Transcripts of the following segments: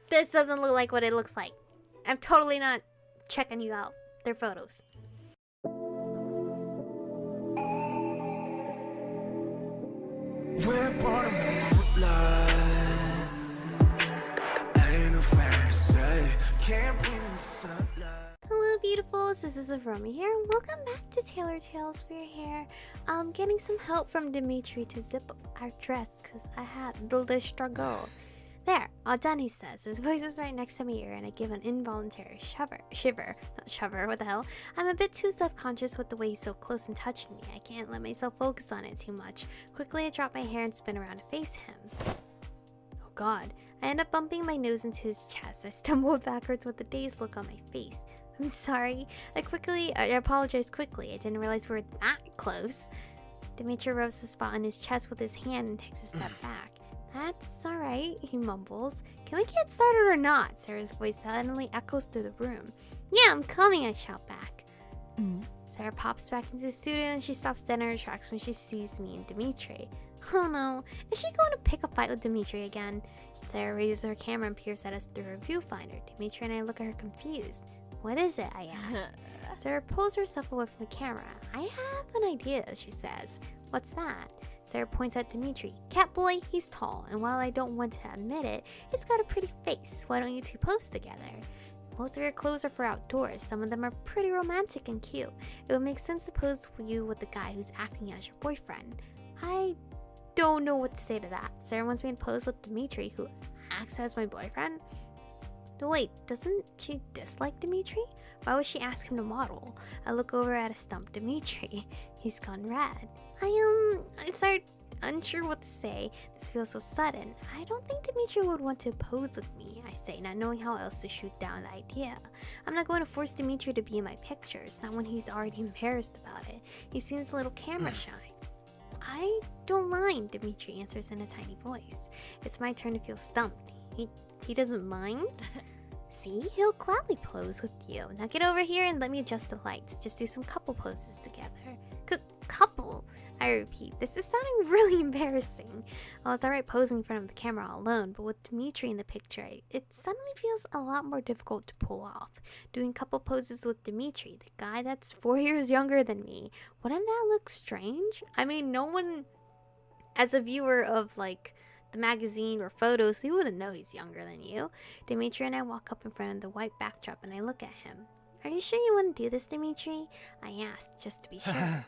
This doesn't look like what it looks like. I'm totally not checking you out. They're photos. We're born in the moonlight. Ain't no fantasy. Can't breathe in the sunlight. Hello beautifuls, this is Aromie here, and welcome back to Tailor Tales for your hair. I'm getting some help from Dimitri to zip up our dress because I had the struggle. There, all done, he says. His voice is right next to my ear and I give an involuntary shiver, what the hell? I'm a bit too self-conscious with the way he's so close and touching me. I can't let myself focus on it too much. Quickly I drop my hair and spin around to face him. Oh god, I end up bumping my nose into his chest. I stumble backwards with a dazed look on my face. I'm sorry. I apologize quickly. I didn't realize we were that close. Dimitri rubs the spot on his chest with his hand and takes a step back. That's alright, he mumbles. Can we get started or not? Sarah's voice suddenly echoes through the room. Yeah, I'm coming, I shout back. Sarah pops back into the studio and she stops dead in her tracks when she sees me and Dimitri. Oh no, is she going to pick a fight with Dimitri again? Sarah raises her camera and peers at us through her viewfinder. Dimitri and I look at her confused. What is it? I ask. Sarah pulls herself away from the camera. I have an idea, she says. What's that? Sarah points at Dimitri. Catboy, he's tall, and while I don't want to admit it, he's got a pretty face. Why don't you two pose together? Most of your clothes are for outdoors. Some of them are pretty romantic and cute. It would make sense to pose you with the guy who's acting as your boyfriend. I don't know what to say to that. Sarah wants me to pose with Dimitri, who acts as my boyfriend. No, wait, doesn't she dislike Dimitri? Why would she ask him to model? I look over at a stumped Dimitri. He's gone red. I start unsure what to say. This feels so sudden. I don't think Dimitri would want to pose with me, I say, not knowing how else to shoot down the idea. I'm not going to force Dimitri to be in my pictures, not when he's already embarrassed about it. He seems a little camera shy. I don't mind, Dimitri answers in a tiny voice. It's my turn to feel stumped. He doesn't mind? See, he'll gladly pose with you. Now get over here and let me adjust the lights. Just do some couple poses together. Couple? I repeat, this is sounding really embarrassing. Well, it's alright posing in front of the camera all alone, but with Dimitri in the picture, it suddenly feels a lot more difficult to pull off. Doing couple poses with Dimitri, the guy that's 4 years younger than me, wouldn't that look strange? I mean, no one, as a viewer of like the magazine or photos, you wouldn't know he's younger than you. Dimitri and I walk up in front of the white backdrop and I look at him. Are you sure you want to do this, Dimitri? I asked, just to be sure.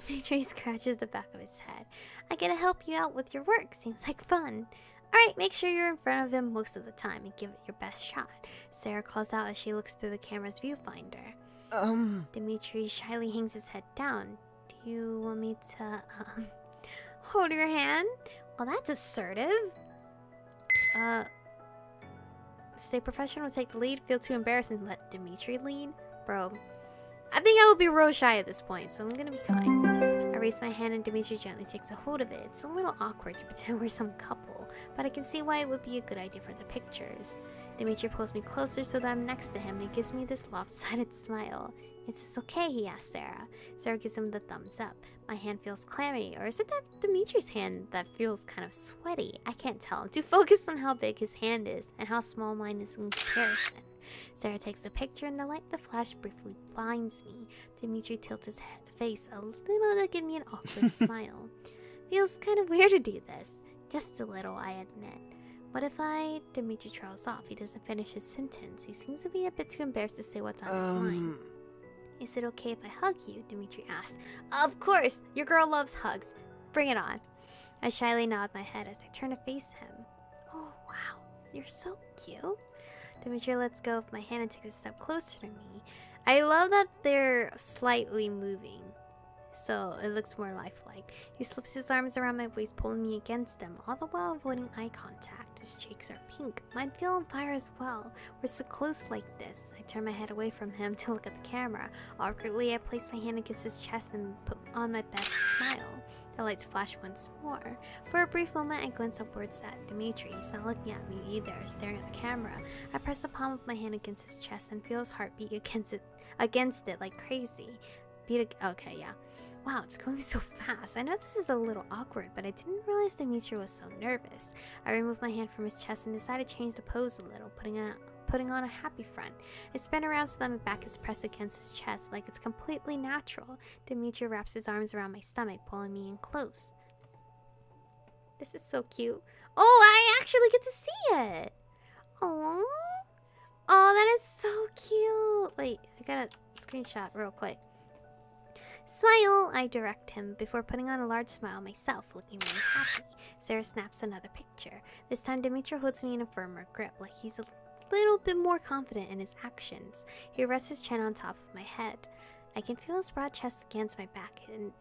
Dimitri scratches the back of his head. I gotta help you out with your work. Seems like fun. Alright, make sure you're in front of him most of the time and give it your best shot. Sarah calls out as she looks through the camera's viewfinder. Dimitri shyly hangs his head down. Do you want me to, hold your hand? Well, that's assertive. Stay professional, take the lead, feel too embarrassed and let Dimitri lead? Bro, I think I will be real shy at this point, so I'm gonna be kind. I raise my hand and Dimitri gently takes a hold of it. It's a little awkward to pretend we're some couple, but I can see why it would be a good idea for the pictures. Dimitri pulls me closer so that I'm next to him and he gives me this lopsided smile. Is this okay? He asks Sarah. Sarah gives him the thumbs up. My hand feels clammy, or is it that Dimitri's hand that feels kind of sweaty? I can't tell. I'm too focused on how big his hand is and how small mine is in comparison. Sarah takes the picture and the light the flash briefly blinds me. Dimitri tilts his face a little to give me an awkward smile. Feels kind of weird to do this. Just a little, I admit. What if Dimitri trails off. He doesn't finish his sentence. He seems to be a bit too embarrassed to say what's on his mind. Is it okay if I hug you? Dimitri asks. Of course! Your girl loves hugs. Bring it on. I shyly nod my head as I turn to face him. Oh, wow. You're so cute. Dimitri lets go of my hand and takes a step closer to me. I love that they're slightly moving, so it looks more lifelike. He slips his arms around my waist, pulling me against them, all the while avoiding eye contact. His cheeks are pink. Mine feel on fire as well. We're so close like this. I turn my head away from him to look at the camera. Awkwardly, I place my hand against his chest and put on my best smile. The lights flash once more. For a brief moment, I glance upwards at Dimitri. He's not looking at me either, staring at the camera. I press the palm of my hand against his chest and feel his heart beat against it like crazy. Okay, yeah. Wow, it's going so fast. I know this is a little awkward, but I didn't realize Dimitri was so nervous. I removed my hand from his chest and decided to change the pose a little, putting on a happy front. I spin around so that my back is pressed against his chest like it's completely natural. Dimitri wraps his arms around my stomach, pulling me in close. This is so cute. Oh, I actually get to see it. Oh, that is so cute. Wait, I got a screenshot real quick. Smile, I direct him before putting on a large smile myself, looking really happy. Sarah snaps another picture. This time Dimitri holds me in a firmer grip, like he's a little bit more confident in his actions. He rests his chin on top of my head. I can feel his broad chest against my back, and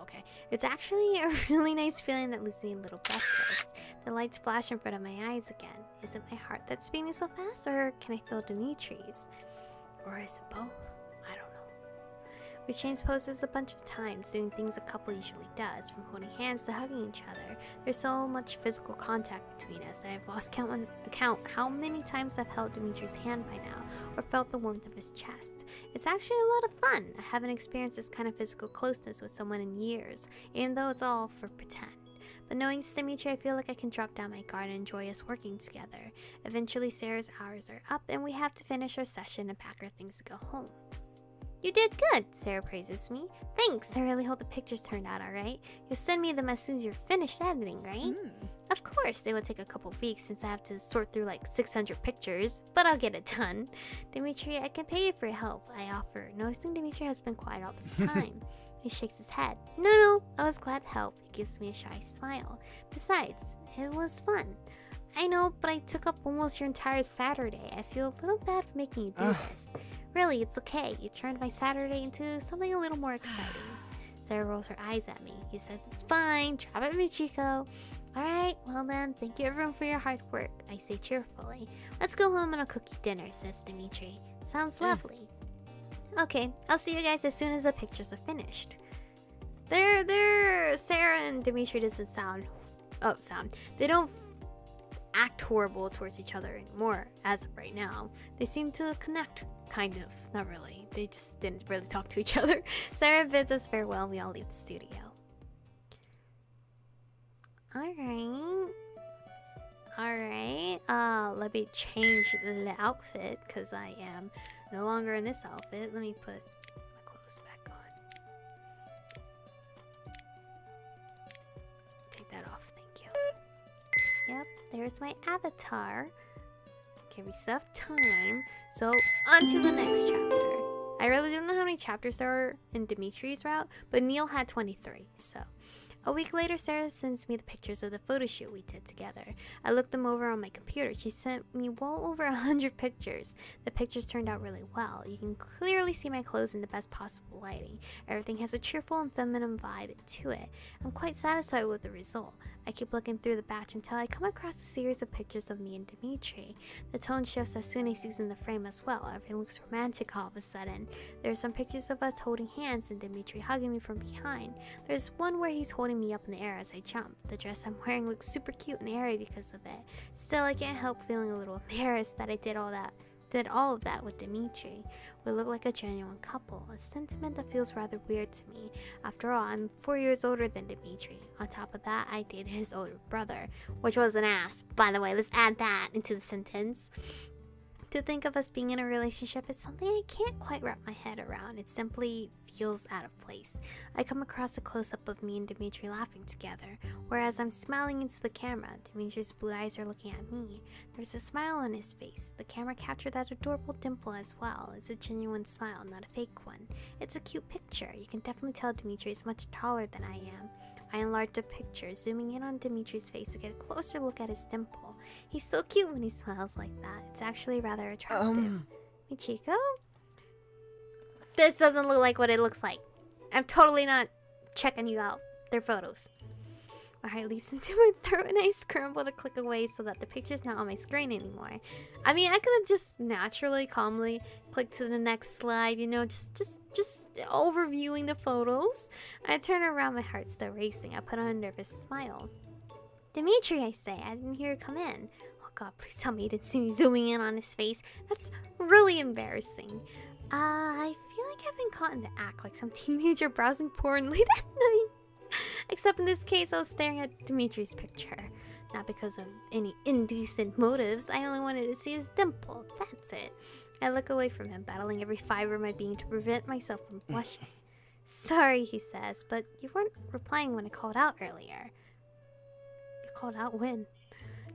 okay. It's actually a really nice feeling that leaves me a little breathless. The lights flash in front of my eyes again. Is it my heart that's beating so fast, or can I feel Dimitri's? Or is it both? I don't know. We changed poses a bunch of times, doing things a couple usually does, from holding hands to hugging each other. There's so much physical contact between us that I've lost count how many times I've held Dimitri's hand by now, or felt the warmth of his chest. It's actually a lot of fun. I haven't experienced this kind of physical closeness with someone in years, even though it's all for pretend. But knowing it's Dimitri, I feel like I can drop down my guard and enjoy us working together. Eventually, Sarah's hours are up, and we have to finish our session and pack our things to go home. You did good, Sarah praises me. Thanks, I really hope the pictures turned out alright. You'll send me them as soon as you're finished editing, right? Of course, they will take a couple weeks since I have to sort through like 600 pictures, but I'll get it done. Dimitri, I can pay you for your help, I offer, noticing Dimitri has been quiet all this time. He shakes his head. No, I was glad to help. He gives me a shy smile. Besides, it was fun. I know, but I took up almost your entire Saturday. I feel a little bad for making you do this. Really, it's okay. You turned my Saturday into something a little more exciting. Sarah rolls her eyes at me. He says, it's fine. Drop it, Michiko. Alright, well then, thank you everyone for your hard work, I say cheerfully. Let's go home and I'll cook you dinner, says Dimitri. Sounds lovely. Okay, I'll see you guys as soon as the pictures are finished. Sarah and Dimitri they don't act horrible towards each other anymore as of right now. They seem to connect, kind of. Not really. They just didn't really talk to each other. Sarah bids us farewell and we all leave the studio. Alright. Let me change the outfit because I am no longer in this outfit. Let me put my clothes back on. Take that off, thank you. Yep, there's my avatar. Okay, we still have time. So, on to the next chapter. I really don't know how many chapters there are in Dimitri's route, but Neil had 23, so. A week later, Sarah sends me the pictures of the photo shoot we did together. I looked them over on my computer. She sent me well over 100 pictures. The pictures turned out really well. You can clearly see my clothes in the best possible lighting. Everything has a cheerful and feminine vibe to it. I'm quite satisfied with the result. I keep looking through the batch until I come across a series of pictures of me and Dimitri. The tone shifts as soon as he's in the frame as well. Everything looks romantic all of a sudden. There are some pictures of us holding hands and Dimitri hugging me from behind. There's one where he's holding me up in the air as I jump. The dress I'm wearing looks super cute and airy because of it. Still, I can't help feeling a little embarrassed that I did all of that with Dimitri. We look like a genuine couple, a sentiment that feels rather weird to me. After all, I'm 4 years older than Dimitri. On top of that, I dated his older brother, which was an ass. By the way, let's add that into the sentence. To think of us being in a relationship is something I can't quite wrap my head around. It simply feels out of place. I come across a close-up of me and Dimitri laughing together, whereas I'm smiling into the camera. Dimitri's blue eyes are looking at me. There's a smile on his face. The camera captured that adorable dimple as well. It's a genuine smile, not a fake one. It's a cute picture. You can definitely tell Dimitri is much taller than I am. I enlarged the picture, zooming in on Dimitri's face to get a closer look at his dimple. He's so cute when he smiles like that. It's actually rather attractive. Michiko? This doesn't look like what it looks like. I'm totally not checking you out. They're photos. My heart leaps into my throat and I scramble to click away so that the picture's not on my screen anymore. I mean, I could have just naturally, calmly clicked to the next slide, you know, just overviewing the photos. I turn around, my heart still racing. I put on a nervous smile. Dimitri, I say. I didn't hear you come in. Oh god, please tell me you didn't see me zooming in on his face. That's really embarrassing. I feel like I've been caught in the act like some teenager browsing porn late at night. Except in this case, I was staring at Dimitri's picture. Not because of any indecent motives, I only wanted to see his dimple. That's it. I look away from him, battling every fiber of my being to prevent myself from blushing. Sorry, he says, but you weren't replying when I called out earlier. You called out when?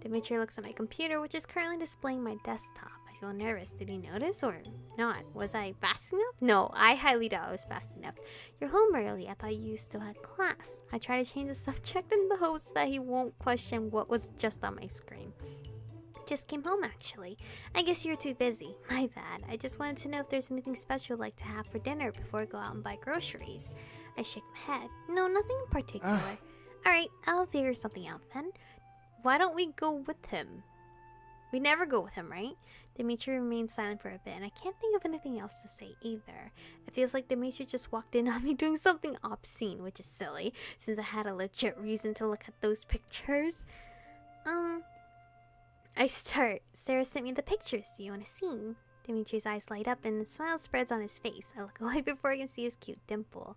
Dimitri looks at my computer, which is currently displaying my desktop. I feel nervous. Did he notice or not? Was I fast enough? No, I highly doubt I was fast enough. You're home early. I thought you still had class. I try to change the subject in the hopes that he won't question what was just on my screen. Just came home, actually. I guess you were too busy. My bad. I just wanted to know if there's anything special I'd like to have for dinner before I go out and buy groceries. I shake my head. No, nothing in particular. Alright, I'll figure something out then. Why don't we go with him? We never go with him, right? Dimitri remains silent for a bit, and I can't think of anything else to say either. It feels like Dimitri just walked in on me doing something obscene, which is silly, since I had a legit reason to look at those pictures. I start. Sarah sent me the pictures. Do you want to see? Dimitri's eyes light up, and the smile spreads on his face. I look away before I can see his cute dimple.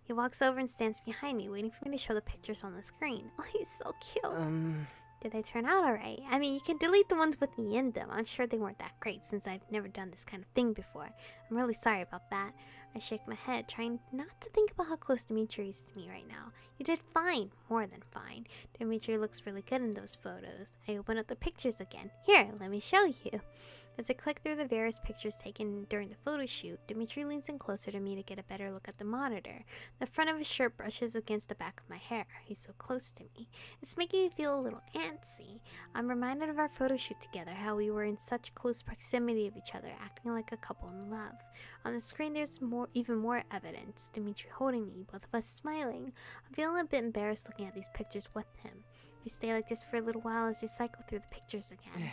He walks over and stands behind me, waiting for me to show the pictures on the screen. Oh, he's so cute. Did they turn out alright? I mean, you can delete the ones with me in them. I'm sure they weren't that great since I've never done this kind of thing before. I'm really sorry about that. I shake my head, trying not to think about how close Dimitri is to me right now. You did fine. More than fine. Dimitri looks really good in those photos. I open up the pictures again. Here, let me show you. As I click through the various pictures taken during the photo shoot, Dimitri leans in closer to me to get a better look at the monitor. The front of his shirt brushes against the back of my hair. He's so close to me. It's making me feel a little antsy. I'm reminded of our photo shoot together, how we were in such close proximity of each other, acting like a couple in love. On the screen, there's even more evidence. Dimitri holding me, both of us smiling. I'm feeling a bit embarrassed looking at these pictures with him. We stay like this for a little while as we cycle through the pictures again.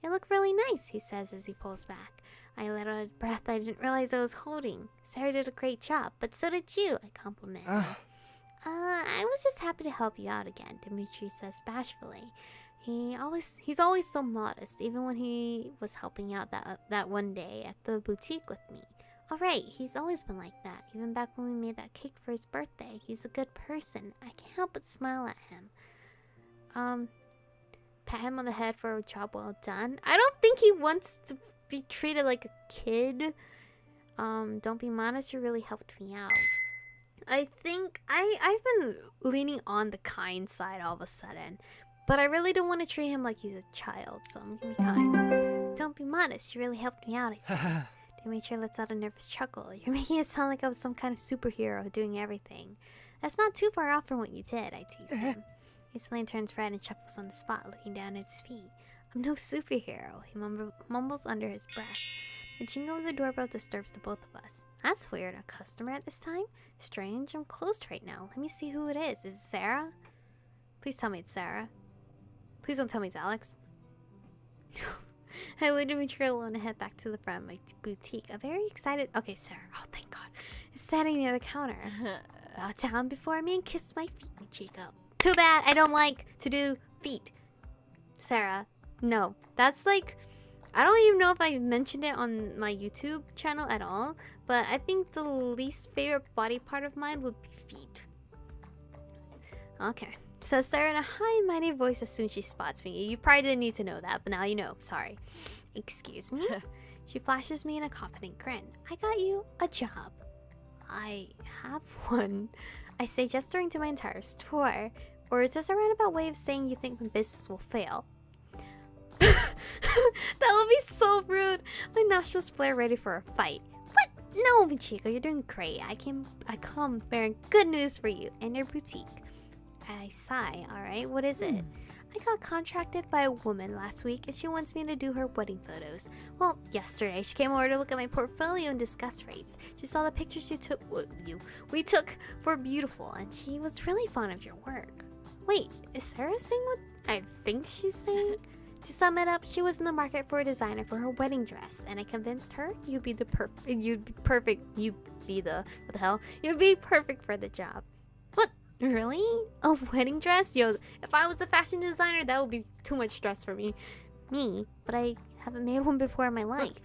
They look really nice, he says as he pulls back. I let out a breath I didn't realize I was holding. Sarah did a great job, but so did you, I compliment him. I was just happy to help you out again, Dimitri says bashfully. He's always so modest, even when he was helping out that one day at the boutique with me. Alright, he's always been like that, even back when we made that cake for his birthday. He's a good person. I can't help but smile at him. Pat him on the head for a job well done. I don't think he wants to be treated like a kid. Don't be modest, you really helped me out. I think I've been leaning on the kind side all of a sudden. But I really don't want to treat him like he's a child, so I'm gonna be kind. Don't be modest, you really helped me out, I said. Dimitri lets out a nervous chuckle. You're making it sound like I was some kind of superhero doing everything. That's not too far off from what you did, I tease him. He suddenly turns red and shuffles on the spot, looking down at his feet. I'm no superhero, he mumbles under his breath. The jingle of the doorbell disturbs the both of us. That's weird, a customer at this time? Strange, I'm closed right now. Let me see who it is. Is it Sarah? Please tell me it's Sarah. Please don't tell me it's Alex. I leave Dimitri alone and head back to the front of my boutique. A very excited... Okay, Sarah. Oh, thank God. Is standing near the counter. Bow down before me and kiss my feet, my Chico. Too bad I don't like to do feet. Sarah. No. That's like... I don't even know if I mentioned it on my YouTube channel at all. But I think the least favorite body part of mine would be feet. Okay. Says Sarah in a high and mighty voice as soon as she spots me. You probably didn't need to know that, but now you know. Sorry. Excuse me? She flashes me in a confident grin. I got you a job. I have one. I say, gesturing to my entire store. Or is this a roundabout way of saying you think my business will fail? That would be so rude. My nostrils flare ready for a fight. What? No, Michiko, you're doing great. I come bearing good news for you and your boutique. I sigh. Alright, what is it? I got contracted by a woman last week and she wants me to do her wedding photos. Well, yesterday she came over to look at my portfolio and discuss rates. She saw the pictures we took were beautiful and she was really fond of your work. Wait, is Sarah saying what I think she's saying? To sum it up, she was in the market for a designer for her wedding dress, and I convinced her you'd be perfect for the job. What? Really? A wedding dress? Yo, if I was a fashion designer, that would be too much stress for me. But I haven't made one before in my life.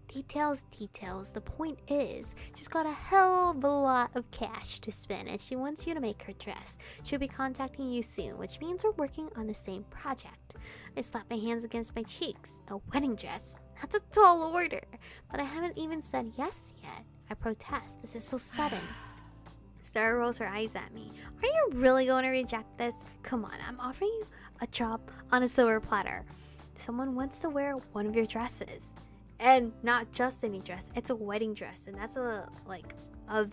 Details, details. The point is, she's got a hell of a lot of cash to spend and she wants you to make her dress. She'll be contacting you soon, which means we're working on the same project. I slap my hands against my cheeks. A wedding dress? That's a tall order. But I haven't even said yes yet. I protest. This is so sudden. Sarah rolls her eyes at me. Are you really going to reject this? Come on, I'm offering you a job on a silver platter. Someone wants to wear one of your dresses. And not just any dress, it's a wedding dress. And that's a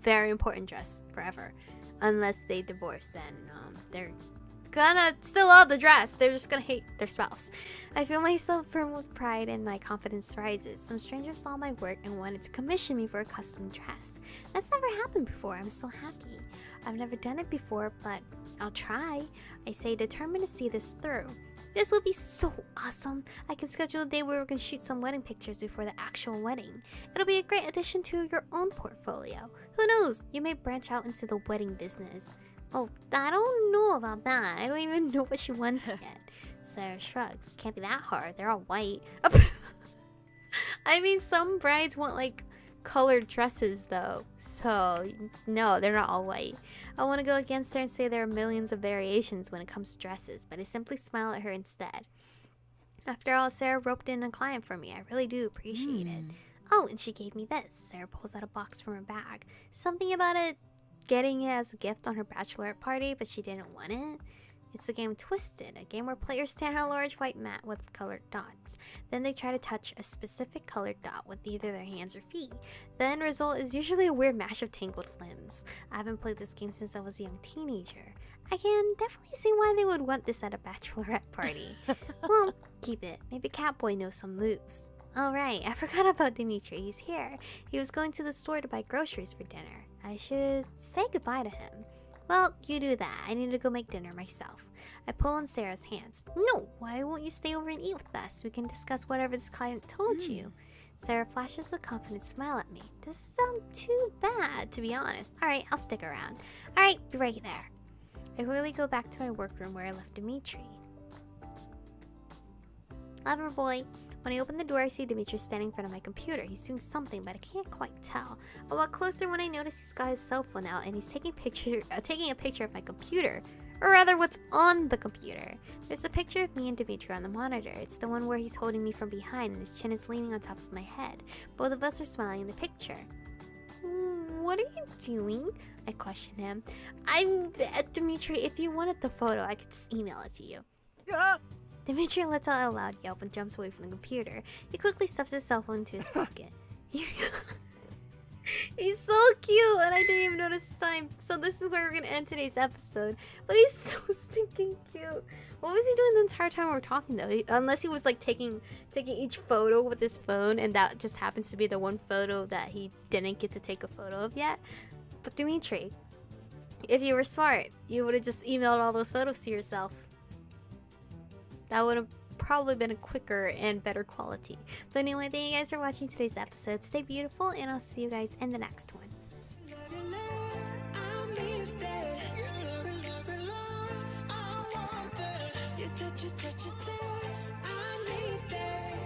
very important dress forever. Unless they divorce, then they're gonna still love the dress. They're just gonna hate their spouse. I feel myself firm with pride and my confidence rises. Some stranger saw my work and wanted to commission me for a custom dress. That's never happened before. I'm so happy. I've never done it before, but I'll try. I say, determined to see this through. This will be so awesome. I can schedule a day where we can shoot some wedding pictures before the actual wedding. It'll be a great addition to your own portfolio. Who knows? You may branch out into the wedding business. Oh, I don't know about that. I don't even know what she wants yet. Sarah shrugs. Can't be that hard. They're all white. I mean, some brides want like colored dresses though. So, no, they're not all white. I want to go against her and say there are millions of variations when it comes to dresses, but I simply smile at her instead. After all, Sarah roped in a client for me. I really do appreciate it. Oh, and she gave me this. Sarah pulls out a box from her bag. Something about it getting it as a gift on her bachelorette party, but she didn't want it. It's the game Twisted, a game where players stand on a large white mat with colored dots. Then they try to touch a specific colored dot with either their hands or feet. The end result is usually a weird mash of tangled limbs. I haven't played this game since I was a young teenager. I can definitely see why they would want this at a bachelorette party. Well, keep it. Maybe Catboy knows some moves. Alright, I forgot about Dimitri. He's here. He was going to the store to buy groceries for dinner. I should say goodbye to him. Well, you do that. I need to go make dinner myself. I pull on Sarah's hands. No, why won't you stay over and eat with us? We can discuss whatever this client told you. Sarah flashes a confident smile at me. Doesn't sound too bad, to be honest. Alright, I'll stick around. Alright, be right there. I quickly go back to my workroom where I left Dimitri. Lover boy. When I open the door, I see Dimitri standing in front of my computer. He's doing something, but I can't quite tell. I walk closer when I notice he's got his cell phone out and he's taking a picture of my computer. Or rather, what's on the computer. There's a picture of me and Dimitri on the monitor. It's the one where he's holding me from behind and his chin is leaning on top of my head. Both of us are smiling in the picture. What are you doing? I question him. Dimitri, if you wanted the photo, I could just email it to you. Dimitri lets out a loud yelp and jumps away from the computer. He quickly stuffs his cell phone into his pocket. He's so cute, and I didn't even notice the time. So this is where we're gonna end today's episode. But he's so stinking cute. What was he doing the entire time we were talking though? Unless he was like taking each photo with his phone, and that just happens to be the one photo that he didn't get to take a photo of yet. But Dimitri, if you were smart, you would have just emailed all those photos to yourself. That would have probably been a quicker and better quality. But anyway, thank you guys for watching today's episode. Stay beautiful, and I'll see you guys in the next one. Touch it, I need that.